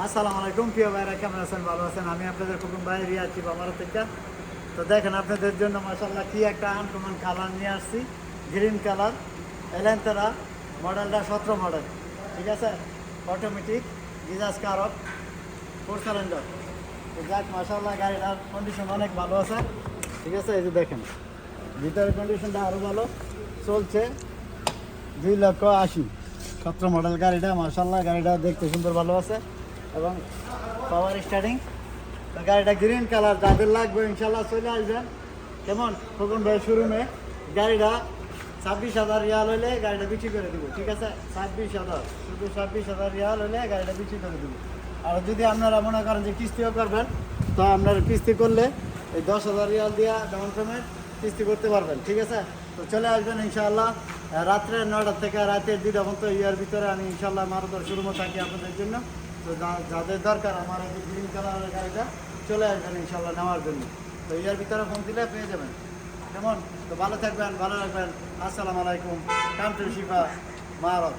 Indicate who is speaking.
Speaker 1: আসসালামু আলাইকুম প্রিয় ভাইরা, কেমন আছেন? ভালো আছেন? আমি আপনাদের কুকুম ভাই রিয়া আছি আমার থেকে। তো দেখেন আপনাদের জন্য মাশাআল্লাহ কি একটা আনকমন কালার নিয়ে আসছি, গ্রিন কালার এলেন্তেরা, মডেলটা 17 মডেল, ঠিক আছে? অটোমেটিক গিজাস কারক 4 সিলিন্ডার। তো যাক মাশাআল্লাহ গাড়িটার কন্ডিশন অনেক ভালো আছে, ঠিক আছে? এই যে দেখেন ভিতরের কন্ডিশনটা আরও ভালো, চলছে 2,80,000। 17 মডেল গাড়িটা মাশাআল্লাহ, গাড়িটা দেখতে সুন্দর ভালো আছে এবং পাওয়ার স্টার্টিং। গাড়িটা গ্রিন কালার, যাদের লাগবে ইনশাল্লাহ চলে আসবেন। কেমন খোকন ভাই শোরুমে। গাড়িটা 26,000 রিয়াল হলে গাড়িটা বিক্রি করে দিব, ঠিক আছে? 26,000, শুধু 26,000 রিয়াল হলে গাড়িটা বিক্রি করে দিব। আর যদি আপনারা মনে করেন যে কিস্তিও করবেন, তো আপনারা কিস্তি করলে এই 10,000 রিয়াল দিয়ে ডাউন পেমেন্ট কিস্তি করতে পারবেন, ঠিক আছে? তো চলে আসবেন ইনশাআল্লাহ রাত্রে 9টা থেকে রাতের 2টা পর্যন্ত। ইয়ার ভিতরে আমি ইনশাআল্লাহ মারুতর শোরুমে থাকি আপনাদের জন্য। তো যাদের দরকার আমার এই গ্রিন কালারের গাড়িটা, চলে আসবেন ইনশাআল্লাহ নেওয়ার জন্য। তো ইয়ার ভিতরে ফোন দিলে পেয়ে যাবেন, কেমন? তো ভালো থাকবেন, ভালো রাখবেন। আসসালামু আলাইকুম। Come to Shifa মারত।